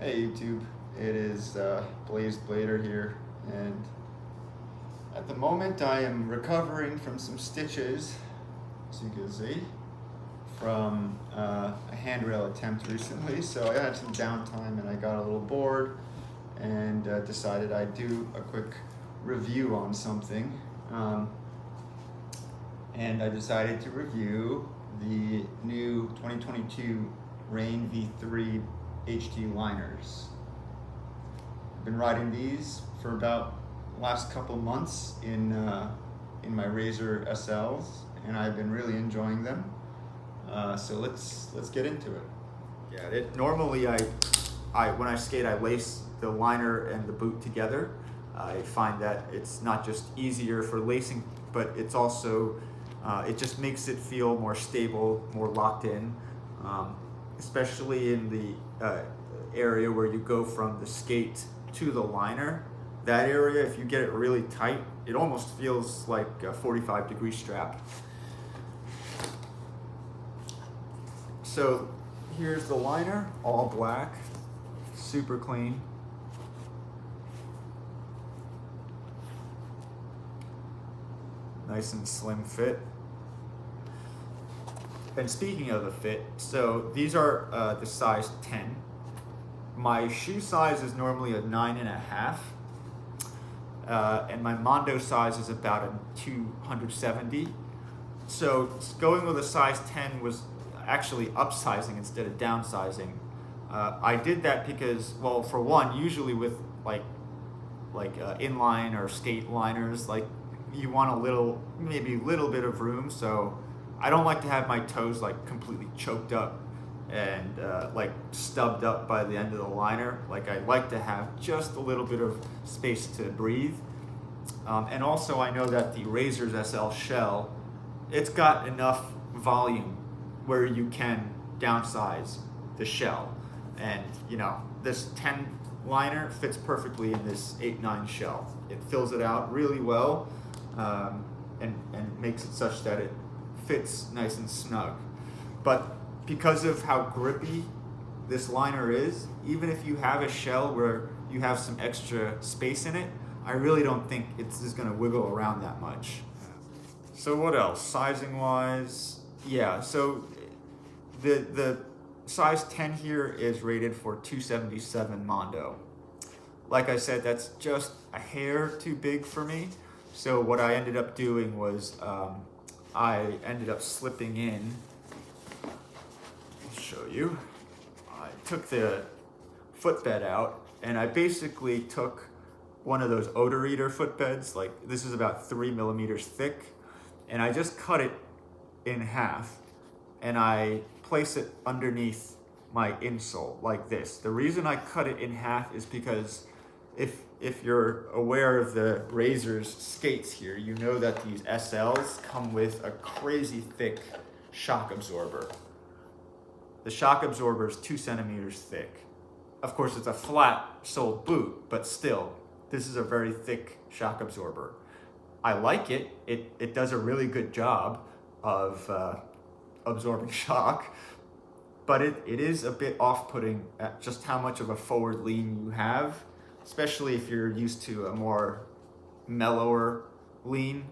Hey YouTube, it is Blaze Blader here, and at the moment I am recovering from some stitches, as you can see, from a handrail attempt recently. So I had some downtime and I got a little bored and decided I'd do a quick review on something. And I decided to review the new 2022 Rain V3 HT liners. I've been riding these for about the last couple months in my Razor SLs, and I've been really enjoying them. So let's get into it. Yeah, normally I when I skate I lace the liner and the boot together. I find that it's not just easier for lacing, but it's also it just makes it feel more stable, more locked in, especially in the area where you go from the skate to the liner. That area, if you get it really tight, it almost feels like a 45-degree strap. So here's the liner, all black, super clean. Nice and slim fit. And speaking of the fit, so these are the size 10. My shoe size is normally a 9.5. And my Mondo size is about a 270. So going with a size 10 was actually upsizing instead of downsizing. I did that because, well, for one, usually with like inline or skate liners, like you want maybe a little bit of room. So I don't like to have my toes like completely choked up and like stubbed up by the end of the liner. Like I like to have just a little bit of space to breathe. And also I know that the Razor's SL shell, it's got enough volume where you can downsize the shell. And you know, this 10 liner fits perfectly in this 8-9 shell. It fills it out really well, and makes it such that it fits nice and snug. But because of how grippy this liner is, even if you have a shell where you have some extra space in it, I really don't think it's just gonna wiggle around that much. So what else? Sizing wise, yeah, so the size 10 here is rated for 277 Mondo. Like I said, that's just a hair too big for me. So what I ended up doing was I ended up slipping in. I'll show you. I took the footbed out and I basically took one of those odor eater footbeds, like this is about 3 millimeters thick, and I just cut it in half and I place it underneath my insole like this. The reason I cut it in half is because if you're aware of the Razor's skates here, you know that these SLs come with a crazy thick shock absorber. The shock absorber is 2 centimeters thick. Of course, it's a flat soled boot, but still, this is a very thick shock absorber. I like it. It does a really good job of absorbing shock, but it is a bit off-putting at just how much of a forward lean you have, especially if you're used to a more mellower lean.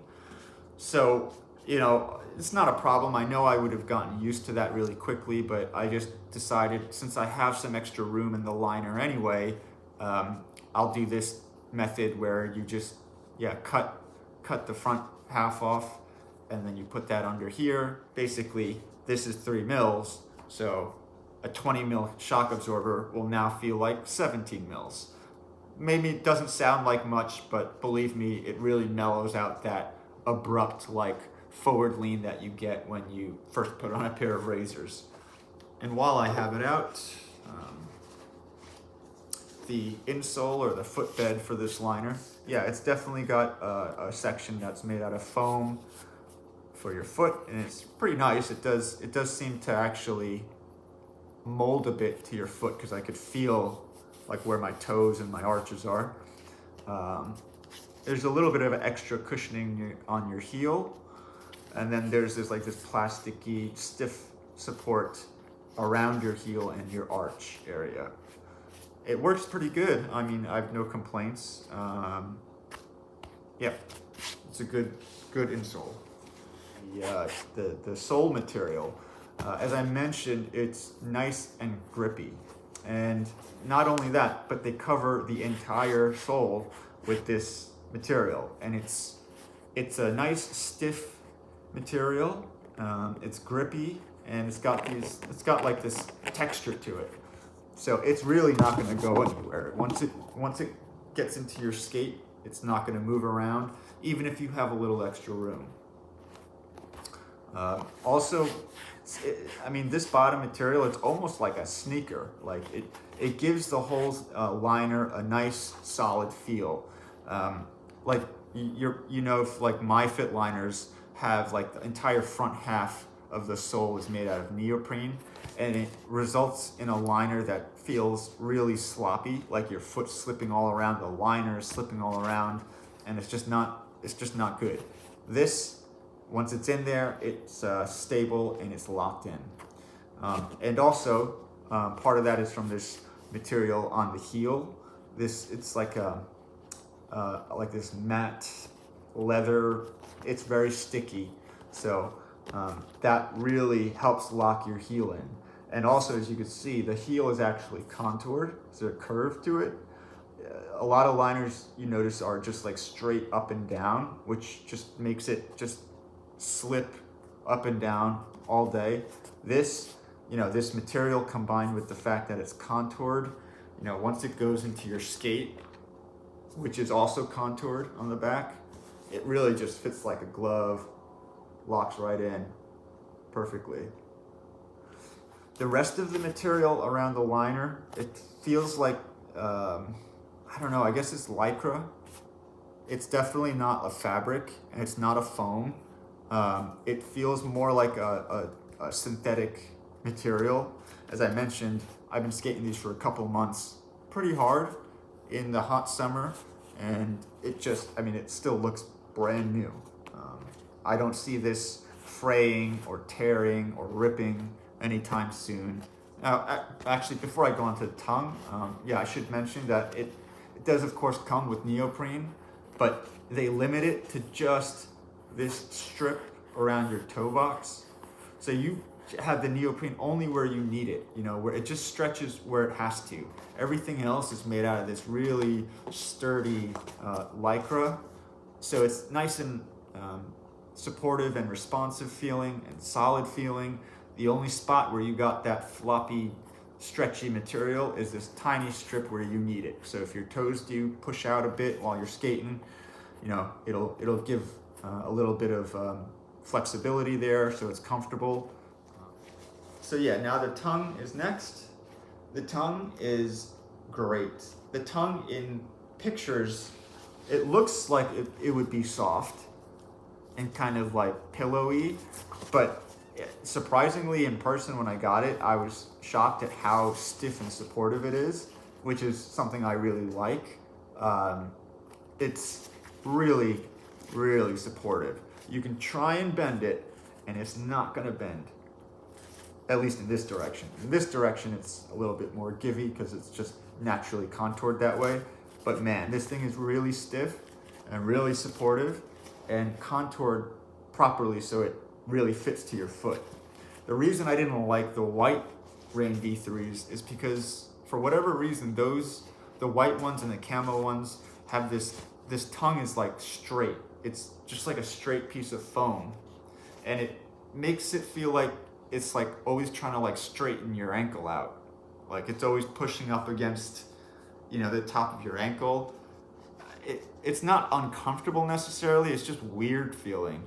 So, you know, it's not a problem. I know I would have gotten used to that really quickly, but I just decided, since I have some extra room in the liner anyway, I'll do this method where you just, cut the front half off and then you put that under here. Basically, this is 3 mils, so a 20 mil shock absorber will now feel like 17 mils. Maybe it doesn't sound like much, but believe me, it really mellows out that abrupt, like, forward lean that you get when you first put on a pair of Razors. And while I have it out, the insole or the footbed for this liner, yeah, it's definitely got a section that's made out of foam for your foot, and it's pretty nice. It does seem to actually mold a bit to your foot, because I could feel like where my toes and my arches are. There's a little bit of extra cushioning on your heel, and then there's this plasticky stiff support around your heel and your arch area. it works pretty good. I mean, I have no complaints. Yeah, it's a good insole. The sole material, as I mentioned, it's nice and grippy. And not only that, but they cover the entire sole with this material. And it's a nice stiff material. It's grippy, and it's got like this texture to it. So it's really not going to go anywhere. Once it gets into your skate, it's not going to move around, even if you have a little extra room. Also, I mean, this bottom material, it's almost like a sneaker. Like it gives the whole liner a nice solid feel. Like if like my fit liners have like the entire front half of the sole is made out of neoprene, and it results in a liner that feels really sloppy, like your foot's slipping all around, the liner is slipping all around, and it's just not good. This, once it's in there, it's stable and it's locked in. And also, part of that is from this material on the heel. It's like this matte leather. It's very sticky, so that really helps lock your heel in. And also, as you can see, the heel is actually contoured. There's a curve to it. A lot of liners, you notice, are just like straight up and down, which just makes it just slip up and down all day. This material, combined with the fact that it's contoured, once it goes into your skate, which is also contoured on the back, it really just fits like a glove, locks right in perfectly. The rest of the material around the liner, it feels like, I don't know, I guess it's Lycra. It's definitely not a fabric, and it's not a foam. It feels more like a synthetic material. As I mentioned, I've been skating these for a couple months, pretty hard in the hot summer, and it still looks brand new. I don't see this fraying or tearing or ripping anytime soon. Now, actually, before I go on to the tongue, I should mention that it does, of course, come with neoprene, but they limit it to just this strip around your toe box. So you have the neoprene only where you need it, where it just stretches where it has to. Everything else is made out of this really sturdy Lycra. So it's nice and supportive and responsive feeling and solid feeling. The only spot where you got that floppy, stretchy material is this tiny strip where you need it. So if your toes do push out a bit while you're skating, it'll give a little bit of flexibility there, so it's comfortable. So yeah, now the tongue is next. The tongue is great. The tongue in pictures, it looks like it would be soft and kind of like pillowy, but surprisingly in person when I got it, I was shocked at how stiff and supportive it is, which is something I really like. It's really, really supportive. You can try and bend it, and it's not gonna bend, at least in this direction. In this direction, it's a little bit more givey because it's just naturally contoured that way. But man, this thing is really stiff and really supportive and contoured properly so it really fits to your foot. The reason I didn't like the white Rain V3s is because for whatever reason, the white ones and the camo ones have this tongue is like straight. It's just like a straight piece of foam, and it makes it feel like it's like always trying to like straighten your ankle out. Like it's always pushing up against, the top of your ankle. It's not uncomfortable necessarily, it's just weird feeling.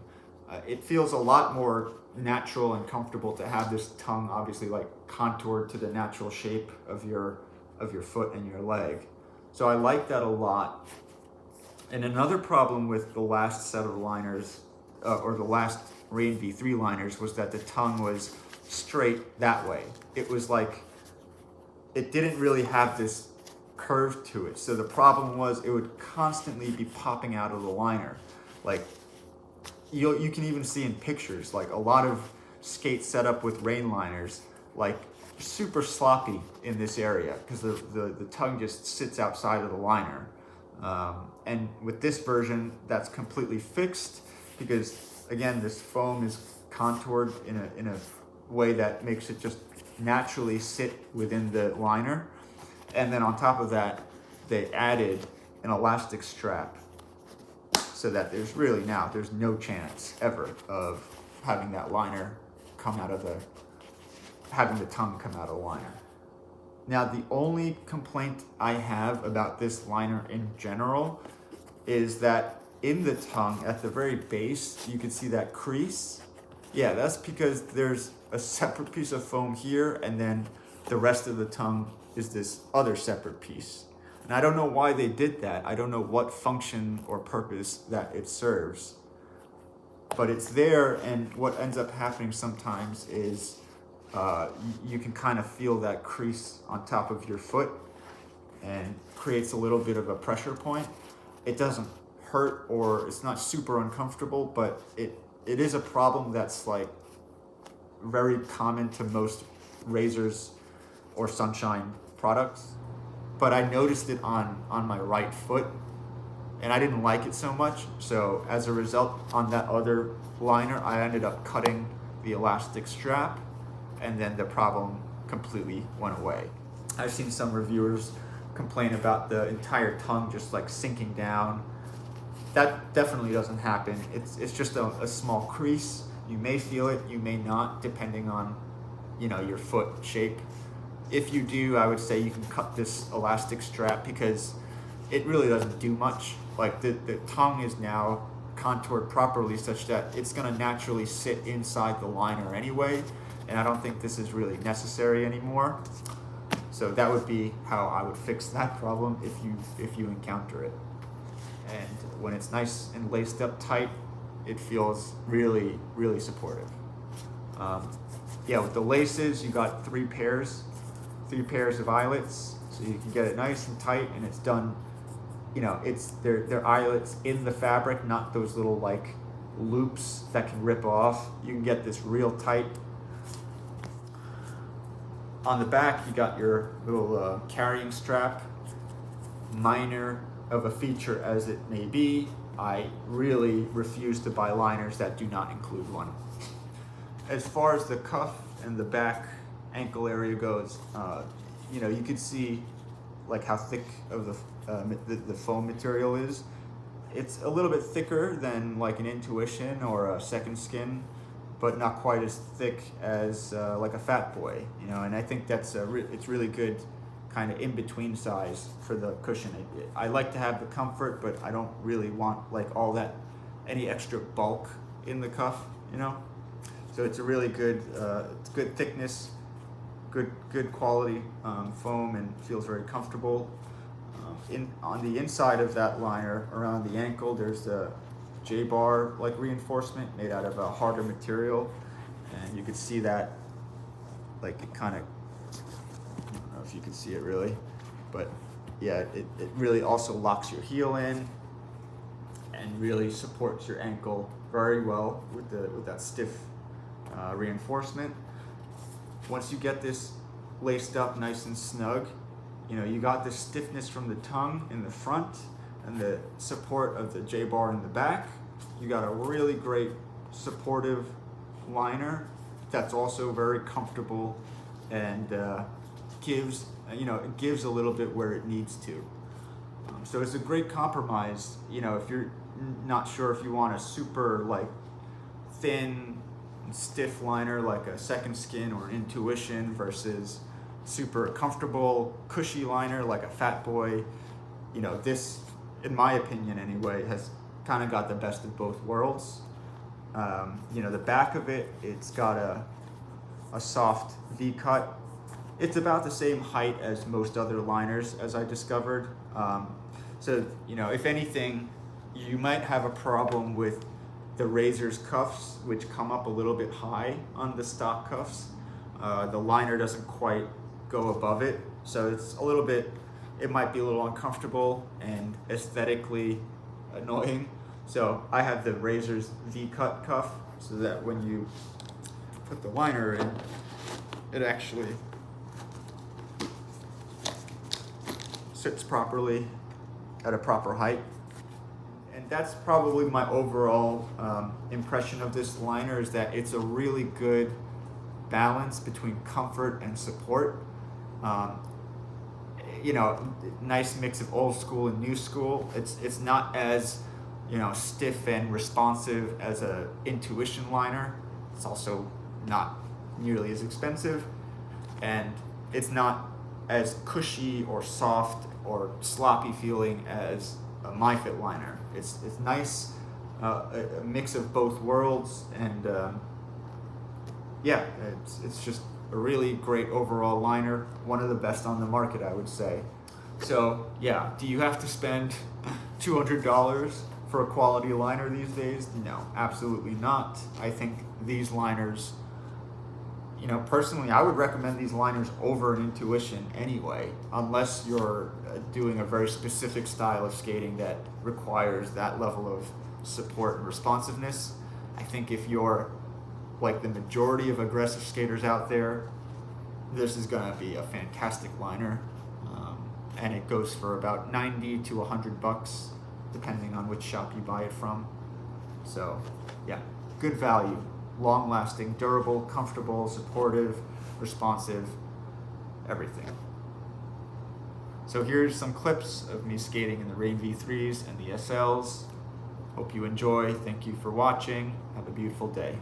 It feels a lot more natural and comfortable to have this tongue obviously like contoured to the natural shape of your foot and your leg. So I like that a lot. And another problem with the last set of liners, or the last Rain V3 liners, was that the tongue was straight that way. It was like, it didn't really have this curve to it. So the problem was it would constantly be popping out of the liner. Like, you can even see in pictures, like a lot of skates set up with rain liners, like super sloppy in this area because the tongue just sits outside of the liner. And with this version, that's completely fixed because, again, this foam is contoured in a way that makes it just naturally sit within the liner. And then on top of that, they added an elastic strap so that there's no chance ever of having that liner come out of having the tongue come out of the liner. Now, the only complaint I have about this liner in general is that in the tongue, at the very base, you can see that crease. Yeah, that's because there's a separate piece of foam here, and then the rest of the tongue is this other separate piece. And I don't know why they did that. I don't know what function or purpose that it serves. But it's there, and what ends up happening sometimes is you can kind of feel that crease on top of your foot and creates a little bit of a pressure point. It doesn't hurt or it's not super uncomfortable, but it is a problem that's like very common to most razors or sunshine products. But I noticed it on my right foot and I didn't like it so much. So as a result, on that other liner, I ended up cutting the elastic strap, and then the problem completely went away. I've seen some reviewers complain about the entire tongue just like sinking down. That definitely doesn't happen. It's just a small crease. You may feel it, you may not, depending on, your foot shape. If you do, I would say you can cut this elastic strap because it really doesn't do much. Like the tongue is now contoured properly such that it's gonna naturally sit inside the liner anyway, and I don't think this is really necessary anymore. So that would be how I would fix that problem if you encounter it. And when it's nice and laced up tight, it feels really, really supportive. With the laces, you got three pairs of eyelets, so you can get it nice and tight, and it's done. It's they're eyelets in the fabric, not those little like loops that can rip off. You can get this real tight. On the back, you got your little carrying strap. Minor of a feature as it may be, I really refuse to buy liners that do not include one. As far as the cuff and the back ankle area goes, you can see like how thick of the foam material is. It's a little bit thicker than like an Intuition or a Second Skin, but not quite as thick as like a Fat Boy, and I think that's it's really good kind of in between size for the cushion. I like to have the comfort, but I don't really want like any extra bulk in the cuff, So it's a really good, it's good thickness, good quality foam, and feels very comfortable. On the inside of that liner, around the ankle, there's the J-bar like reinforcement made out of a harder material, and you can see that like it kind of, I don't know if you can see it really, but yeah, it really also locks your heel in and really supports your ankle very well with that stiff reinforcement. Once you get this laced up nice and snug, you got the stiffness from the tongue in the front and the support of the J-bar in the back. You got a really great supportive liner that's also very comfortable and gives a little bit where it needs to. So it's a great compromise. If you're not sure if you want a super like thin and stiff liner like a Second Skin or Intuition versus super comfortable cushy liner like a Fat Boy, this, in my opinion anyway, has kind of got the best of both worlds. The back of it's got a soft V cut. It's about the same height as most other liners, as I discovered. So if anything, you might have a problem with the razor's cuffs, which come up a little bit high on the stock cuffs. The liner doesn't quite go above it, so it might be a little uncomfortable and aesthetically annoying. So I have the razor's V-cut cuff, so that when you put the liner in, it actually sits properly at a proper height. And that's probably my overall impression of this liner, is that it's a really good balance between comfort and support. You know, nice mix of old school and new school. It's not as, you know, stiff and responsive as a Intuition liner. It's also not nearly as expensive, and it's not as cushy or soft or sloppy feeling as a MyFit liner. It's nice, a mix of both worlds, and yeah, it's just a really great overall liner, one of the best on the market, I would say. So yeah, do you have to spend $200 for a quality liner these days? No, absolutely not. I think these liners, you know, personally, I would recommend these liners over an Intuition anyway, unless you're doing a very specific style of skating that requires that level of support and responsiveness. I think if you're like the majority of aggressive skaters out there, this is gonna be a fantastic liner. And it goes for about 90 to $100, depending on which shop you buy it from. So yeah, good value, long lasting, durable, comfortable, supportive, responsive, everything. So here's some clips of me skating in the Rain V3s and the SLs. Hope you enjoy. Thank you for watching. Have a beautiful day.